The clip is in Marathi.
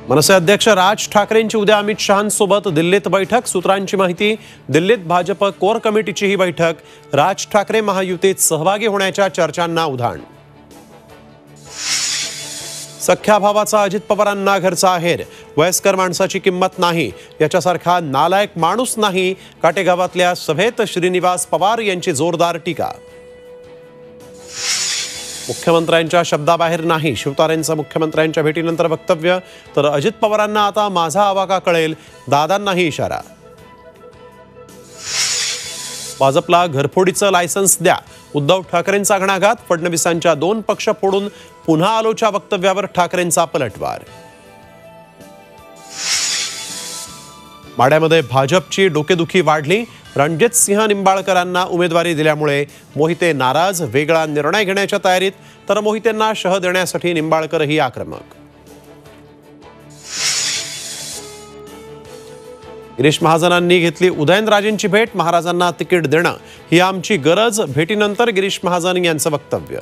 मनसे अध्यक्ष राज ठाकरेंची उद्या अमित शहांसोबत दिल्लीत बैठक। सूत्रांची माहिती, दिल्लीत भाजप कोर कमिटीची ही बैठक। राज ठाकरे महायुतीत सहभागी होण्याच्या चर्चांना उधाण। सख्या भावाचा अजित पवारांना घरचा आहेर, वयस्कर माणसाची किंमत नाही, याच्यासारखा नालायक माणूस नाही, काटेगावातल्या सभेत श्रीनिवास पवार यांची जोरदार टीका। मुख्यमंत्र्यांच्या शब्दाबाहेर नाही, शिवतारेंचं मुख्यमंत्र्यांच्या भेटीनंतर वक्तव्य। तर अजित पवारांना आता माझा आवाका कळेल, दादांनाही इशारा। भाजपला घरफोडीचं लायसन्स द्या, उद्धव ठाकरेंचा घणाघात। फडणवीसांच्या 2 पक्ष फोडून पुन्हा आलोच्या वक्तव्यावर ठाकरेंचा पलटवार। माढ्यामध्ये भाजपची डोकेदुखी वाढली, रणजित सिंह निंबाळकरांना उमेदवारी दिल्यामुळे मोहिते नाराज, वेगळा निर्णय घेण्याच्या तयारीत। तर मोहितेंना शह देण्यासाठी निंबाळकरही आक्रमक। गिरीश महाजनांनी घेतली उदयनराजेंची भेट, महाराजांना तिकीट देणं ही आमची गरज। भेटीनंतर गिरीश महाजन यांचं वक्तव्य।